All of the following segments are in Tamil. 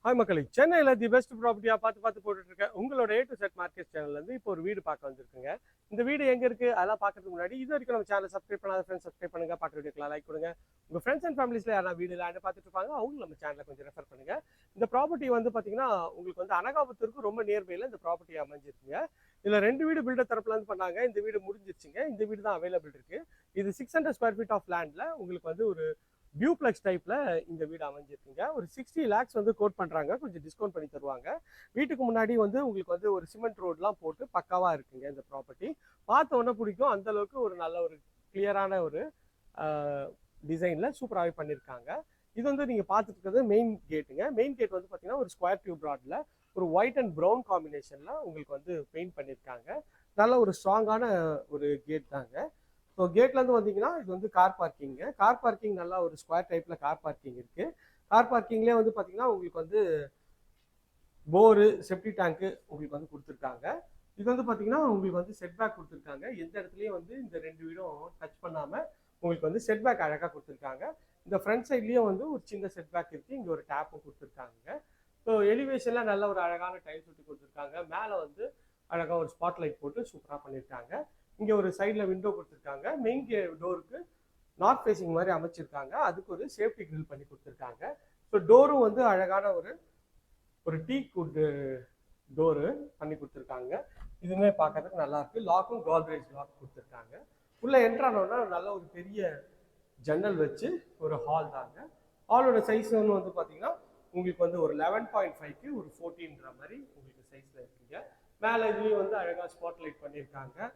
ஹாய் மக்களே, சென்னையில் தி பெஸ்ட் ப்ராப்பர்ட்டியாக பார்த்து போட்டுட்டு இருக்கேன். உங்களோட A to Z மார்க்கெட் சேனல்லேருந்து இப்போ ஒரு வீடு பார்க்க வந்திருக்குங்க. இந்த வீடு எங்கே இருக்குது அதெல்லாம் பார்க்கறதுக்கு முன்னாடி இது வரைக்கும் நம்ம சேனல் சப்ஸ்கிரைப் பண்ணாத ஃப்ரெண்ட்ஸ் சப்ஸ்கிரைப் பண்ணுங்கள். பார்க்குற வீடியோக்கெலாம் லைக் கொடுங்க. உங்கள் ஃப்ரெண்ட்ஸ் அண்ட் ஃபேமிலிஸில் யாராவது வீடு லேண்டு பார்த்துட்டு இருப்பாங்க, அவங்க நம்ம சேனலை கொஞ்சம் ரெஃபர் பண்ணுங்கள். இந்த ப்ராப்பர்ட்டி வந்து பார்த்தீங்கன்னா உங்களுக்கு வந்து அனகாபுத்தூருக்கு ரொம்ப நியர்பையில் இந்த ப்ராப்பர்ட்டி அமைஞ்சிருக்குங்க. இதில் 2 வீடு பில்டர் தரப்புலேருந்து பண்ணாங்க. இந்த வீடு முடிஞ்சிருச்சுங்க. இந்த வீடு தான் அவைலபிள் இருக்குது. இது 600 ஸ்கொயர் ஃபீட் ஆஃப் லேண்டில் உங்களுக்கு வந்து ஒரு டியூப்ளெக்ஸ் டைப்ல இந்த வீடு அமைஞ்சிருக்குங்க. ஒரு 60 lakhs வந்து கோட் பண்றாங்க. கொஞ்சம் டிஸ்கவுண்ட் பண்ணி தருவாங்க. வீட்டுக்கு முன்னாடி வந்து உங்களுக்கு வந்து ஒரு சிமெண்ட் ரோட்லாம் போட்டு பக்காவா இருக்குங்க. இந்த ப்ராப்பர்ட்டி பார்த்த உடனே பிடிக்கும். அந்த அளவுக்கு ஒரு நல்ல ஒரு கிளியரான ஒரு டிசைன்ல சூப்பராகவே பண்ணியிருக்காங்க. இது வந்து நீங்க பார்த்துட்டு இருக்கிறது மெயின் கேட்டுங்க. மெயின் கேட் வந்து பார்த்தீங்கன்னா ஒரு ஸ்கொயர் டியூப் ராட்ல ஒரு ஒயிட் அண்ட் ப்ரௌன் காம்பினேஷன்ல உங்களுக்கு வந்து பெயிண்ட் பண்ணியிருக்காங்க. நல்ல ஒரு ஸ்ட்ராங்கான ஒரு கேட் தாங்க. ஸோ கேட்லேருந்து வந்தீங்கன்னா இது வந்து கார் பார்க்கிங்க. கார் பார்க்கிங் நல்லா ஒரு ஸ்கொயர் டைப்பில் கார் பார்க்கிங் இருக்குது. கார் பார்க்கிங்லேயே வந்து பார்த்தீங்கன்னா உங்களுக்கு வந்து போரு செப்டி டேங்க்கு உங்களுக்கு வந்து கொடுத்துருக்காங்க. இது வந்து பார்த்தீங்கன்னா உங்களுக்கு வந்து செட்பேக் கொடுத்துருக்காங்க. எந்த இடத்துலையும் வந்து இந்த 2 வீடும் டச் பண்ணாமல் உங்களுக்கு வந்து செட்பேக் அழகாக கொடுத்துருக்காங்க. இந்த ஃப்ரண்ட் சைட்லேயும் வந்து ஒரு சின்ன செட்பேக் இருக்குது. இங்கே ஒரு டேப்பும் கொடுத்துருக்காங்க. ஸோ எலிவேஷனில் நல்ல ஒரு அழகான டைல்ஸ் ஒட்டி கொடுத்துருக்காங்க. மேலே வந்து அழகாக ஒரு ஸ்பாட் லைட் போட்டு சூப்பராக பண்ணியிருக்காங்க. இங்கே ஒரு சைடில் விண்டோ கொடுத்துருக்காங்க. மெயின் டோருக்கு நார்த் ஃபேஸிங் மாதிரி அமைச்சிருக்காங்க. அதுக்கு ஒரு சேஃப்டி கிரில் பண்ணி கொடுத்துருக்காங்க. ஸோ டோரும் வந்து அழகான ஒரு டீ குட் டோரு பண்ணி கொடுத்துருக்காங்க. இதுவுமே பார்க்கறதுக்கு நல்லா இருக்கு. லாக்கும் கோத்ரேஜ் லாக் கொடுத்துருக்காங்க. உள்ள என்ட்ரானோன்னா நல்ல ஒரு பெரிய ஜன்னல் வச்சு ஒரு ஹால் தாங்க. ஹாலோட சைஸ் வந்து பார்த்தீங்கன்னா உங்களுக்கு வந்து ஒரு 11.5க்கு ஒரு 14ன்ற மாதிரி உங்களுக்கு சைஸில் இருக்குங்க. மேலே இதுலேயும் வந்து அழகாக ஸ்பாட் லைட் பண்ணியிருக்காங்க.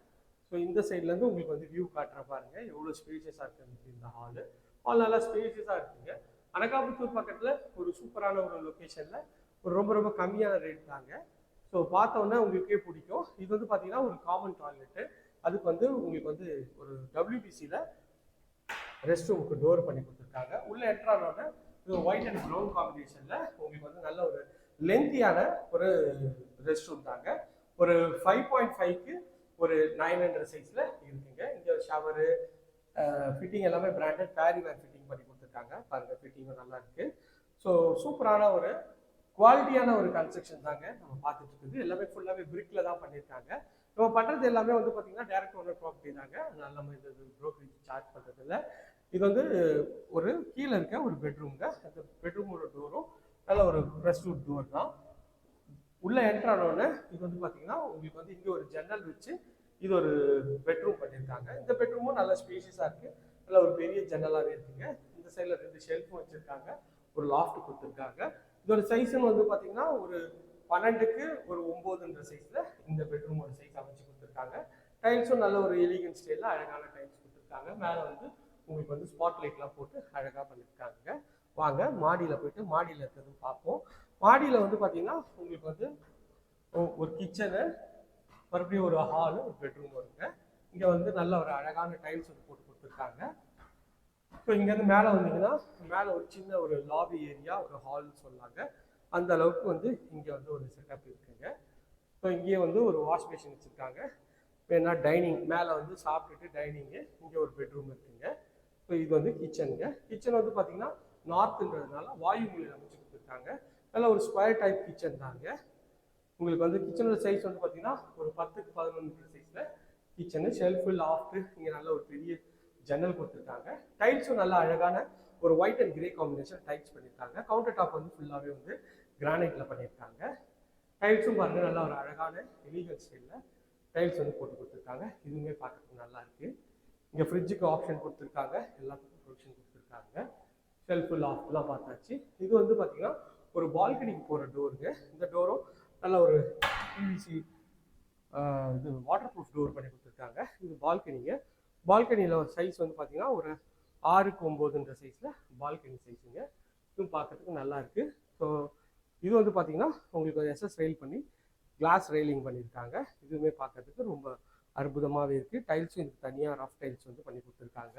ஸோ இந்த சைட்லேருந்து உங்களுக்கு வந்து வியூ காட்டுற பாருங்க எவ்வளோ ஸ்பேஷியஸாக இருக்குது இந்த ஹால் நல்லா ஸ்பேஷியஸாக இருக்குங்க. அனகாபுத்தூர் பக்கத்தில் ஒரு சூப்பரான ஒரு லொக்கேஷனில் ஒரு ரொம்ப கம்மியான ரேட் தாங்க. ஸோ பார்த்தோன்னே உங்களுக்கே பிடிக்கும். இது வந்து பார்த்தீங்கன்னா ஒரு காமன் டாய்லெட்டு. அதுக்கு வந்து உங்களுக்கு வந்து ஒரு WBCயில் ரெஸ்ட் ரூமுக்கு டோர் பண்ணி கொடுத்துருக்காங்க. உள்ளே என்ட்ரானோடனே இது ஒயிட் அண்ட் ப்ரௌன் காம்பினேஷனில் உங்களுக்கு வந்து நல்ல ஒரு லென்த்தியான ஒரு ரெஸ்ட் ரூம் தாங்க. ஒரு 5.5க்கு ஒரு 900 சைஸில் இருக்குங்க. இங்கே ஷவரு ஃபிட்டிங் எல்லாமே பிராண்டட் பேரிவேர் ஃபிட்டிங் பண்ணி கொடுத்துருக்காங்க. பாருங்கள் ஃபிட்டிங்கும் நல்லா இருக்குது. ஸோ சூப்பரான ஒரு குவாலிட்டியான ஒரு கன்ஸ்ட்ரக்ஷன் தாங்க நம்ம பார்த்துட்டு இருக்குது. எல்லாமே ஃபுல்லாகவே பிரிக்கில் தான் பண்ணியிருக்காங்க. நம்ம பண்ணுறது எல்லாமே வந்து பார்த்தீங்கன்னா டேரக்ட் ஓனர் ப்ராப்பர்ட்டி தாங்க. அதனால நம்ம இது ப்ரோக்கரேஜ் சார்ஜ் பண்ணுறது இல்லை. இது வந்து ஒரு கீழே இருக்க ஒரு பெட்ரூம்ங்க. அந்த பெட்ரூமோட டோரும் நல்ல ஒரு ரெஸ்ட்ரூம் டோர் தான். உள்ள என்ட்ரானோன்னு இது வந்து பார்த்தீங்கன்னா உங்களுக்கு வந்து இங்கே ஒரு ஜன்னல் வச்சு இது ஒரு பெட்ரூம் பண்ணியிருக்காங்க. இந்த பெட்ரூமும் நல்ல ஸ்பேஷியஸாக இருக்குது. நல்ல ஒரு பெரிய ஜன்னலாகவே இருக்குங்க. இந்த சைடில் 2 ஷெல்ஃபும் வச்சுருக்காங்க. ஒரு லாஃப்ட் கொடுத்துருக்காங்க. இதோட சைஸுன்னு வந்து பார்த்தீங்கன்னா ஒரு 12க்கு ஒரு 9ன்ற சைஸில் இந்த பெட்ரூமோட சைஸ் அமைச்சு கொடுத்துருக்காங்க. டைல்ஸும் நல்ல ஒரு எலிகன்ட் ஸ்டைலில் அழகான டைல்ஸ் கொடுத்துருக்காங்க. மேலே வந்து உங்களுக்கு வந்து ஸ்பாட் லைட்லாம் போட்டு அழகாக பண்ணியிருக்காங்க. வாங்க மாடியில் போயிட்டு மாடியில் இருக்கிறது பார்ப்போம். மாடியில் வந்து பார்த்தீங்கன்னா உங்களுக்கு வந்து ஒரு கிச்சனு, மறுபடியும் ஒரு ஹாலு, ஒரு பெட்ரூம் வருங்க. இங்கே வந்து நல்ல ஒரு அழகான டைல்ஸ் வந்து போட்டு கொடுத்துருக்காங்க. இப்போ இங்கேருந்து மேலே வந்தீங்கன்னா மேலே ஒரு சின்ன ஒரு லாபி ஏரியா, ஒரு ஹால்னு சொன்னாங்க. அந்த அளவுக்கு வந்து இங்கே வந்து ஒரு செட்டப் இருக்குங்க. ஸோ இங்கேயே வந்து ஒரு வாஷ் மிஷின் வச்சுருக்காங்க. வேணா டைனிங் மேலே வந்து சாப்பிட்டுட்டு டைனிங்கு, இங்கே ஒரு பெட்ரூம் இருக்குங்க. ஸோ இது வந்து கிச்சனுங்க. கிச்சன் வந்து பார்த்தீங்கன்னா நார்த்துன்றதுனால வாயு மூலையில் அமைச்சு கொடுத்துருக்காங்க. நல்ல ஒரு ஸ்கொயர் டைப் கிச்சன் தாங்க. உங்களுக்கு வந்து கிச்சனோட சைஸ் வந்து பார்த்தீங்கன்னா ஒரு 10க்கு 11 சைஸில் கிச்சனு, ஷெல்ஃபு, லாஃப்ட்டு, இங்கே நல்ல ஒரு பெரிய ஜன்னல் கொடுத்துருக்காங்க. டைல்ஸும் நல்ல அழகான ஒரு white and grey combination tiles பண்ணியிருக்காங்க. கவுண்டர் டாப் வந்து ஃபுல்லாகவே வந்து கிரானைட்டில் பண்ணியிருக்காங்க. டைல்ஸும் பாருங்கள் நல்லா ஒரு அழகான எலிகல் ஸ்டைலில் டைல்ஸ் வந்து போட்டு கொடுத்துருக்காங்க. இதுவுமே பார்க்கறதுக்கு நல்லா இருக்குது. இங்கே ஃப்ரிட்ஜுக்கு ஆப்ஷன் கொடுத்துருக்காங்க. எல்லாத்துக்கும் ப்ரொவிஷன் கொடுத்துருக்காங்க. ஷெல்ஃபு, லாஃப்ட்லாம் பார்த்தாச்சு. இது வந்து பார்த்தீங்கன்னா ஒரு பால்கனிக்கு போகிற டோருங்க. இந்த டோரும் நல்ல ஒரு PVC இது வாட்டர் ப்ரூஃப் டோர் பண்ணி கொடுத்துருக்காங்க. இது பால்கனிங்க. பால்கனியில் ஒரு சைஸ் வந்து பார்த்தீங்கன்னா ஒரு 6க்கு 9ன்ற சைஸில் பால்கனி சைஸுங்க. இதுவும் பார்க்கறதுக்கு நல்லா இருக்குது. ஸோ இது வந்து பார்த்தீங்கன்னா உங்களுக்கு ஒரு SS ரெயில் பண்ணி கிளாஸ் ரெயிலிங் பண்ணியிருக்காங்க. இதுவுமே பார்க்கறதுக்கு ரொம்ப அற்புதமாகவே இருக்குது. டைல்ஸும் இதுக்கு தனியாக ரஃப் டைல்ஸ் வந்து பண்ணி கொடுத்துருக்காங்க.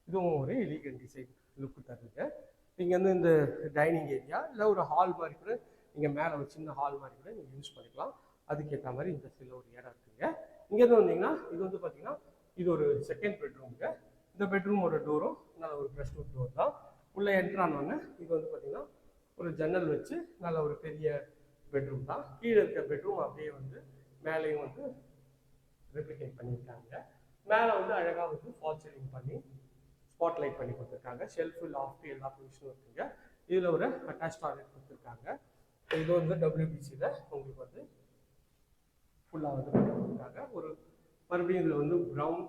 இதுவும் ஒரு எலிகன்ட் டிசைன் லுக்கு தருங்க. இங்கேருந்து இந்த டைனிங் ஏரியா இல்லை ஒரு ஹால் மாதிரி கூட நீங்கள் மேலே ஒரு சின்ன ஹால் மாதிரி கூட நீங்கள் யூஸ் பண்ணிக்கலாம். அதுக்கேற்ற மாதிரி இந்த சைடில் ஒரு இடம் இருக்குங்க. இங்கேருந்து வந்தீங்கன்னா இது வந்து பார்த்தீங்கன்னா இது ஒரு செகண்ட் பெட்ரூமுங்க. இந்த பெட்ரூமோட டோரும் நல்ல ஒரு ரெஸ்ட் ரூம் டோர் தான். உள்ளே என்ட்ரானோன்னு இது வந்து பார்த்தீங்கன்னா ஒரு ஜன்னல் வச்சு நல்ல ஒரு பெரிய பெட்ரூம் தான். கீழே இருக்க பெட்ரூம் அப்படியே வந்து மேலேயும் வந்து ரெப்ளிகேட் பண்ணியிருக்காங்க. மேலே வந்து அழகாக வந்து ஃபால் சீலிங் பண்ணி ஸ்பாட் லைட் பண்ணி கொடுத்துருக்காங்க. ஷெல்ஃபு லாஃப்ட் எல்லா ப்ரொவிஷனும் இருக்குங்க. இதில் ஒரு அட்டாச் டாய்லெட் கொடுத்துருக்காங்க. இது வந்து WBCயில் உங்களுக்கு வந்து ஃபுல்லாக வந்து கொடுத்துருக்காங்க. ஒரு மறுபடியும் இதில் வந்து ப்ரௌன்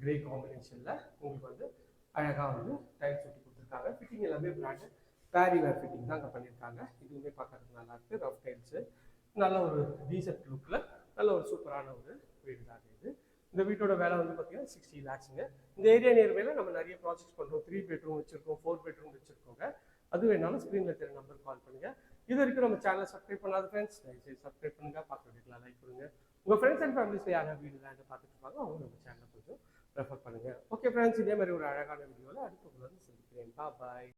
கிரே காம்பினேஷனில் உங்களுக்கு வந்து அழகாக வந்து டைல்ஸ் ஒட்டி கொடுத்துருக்காங்க. ஃபிட்டிங் எல்லாமே பிராண்டு பேரிவேர் ஃபிட்டிங் தான் அங்கே பண்ணியிருக்காங்க. இதுவுமே பார்க்கறதுக்கு நல்லா இருக்குது. ரஃப் டைல்ஸு நல்ல ஒரு டீசென்ட் லுக்கில் நல்ல ஒரு சூப்பரான ஒரு வீடு தான் இது. இந்த வீட்டோட வேலை வந்து பார்த்தீங்கன்னா 60 lakhsங்க. இந்த ஏரியா நியர்பையில் நம்ம நிறைய ப்ராஜெக்ட்ஸ் பண்ணுறோம். 3 bedroom வச்சுருக்கோம், 4 bedroom வச்சுருக்கோங்க. அது வேணாலும் ஸ்க்ரீனில் தெரிய நம்பர் கால் பண்ணுங்கள். இது வரைக்கும் நம்ம சேனலை சப்ஸ்கிரைப் பண்ணாத ஃப்ரெண்ட்ஸ் தயவுசெய்து சப்ஸ்கிரைப் பண்ணுங்கள். பார்க்க வீடியோலாம் லைக் பண்ணுங்க. உங்கள் ஃப்ரெண்ட்ஸ் அண்ட் ஃபேமிலிஸில் யாராவது வீடு தான் பார்த்துட்டு இருப்பாங்க அவங்க நம்ம சேனலை கொஞ்சம் ரெஃபர் பண்ணுங்கள். ஓகே ஃப்ரெண்ட்ஸ், இதே மாதிரி ஒரு அழகான வீடியோவில் அடுத்த சந்திக்கிறேன். பாய்.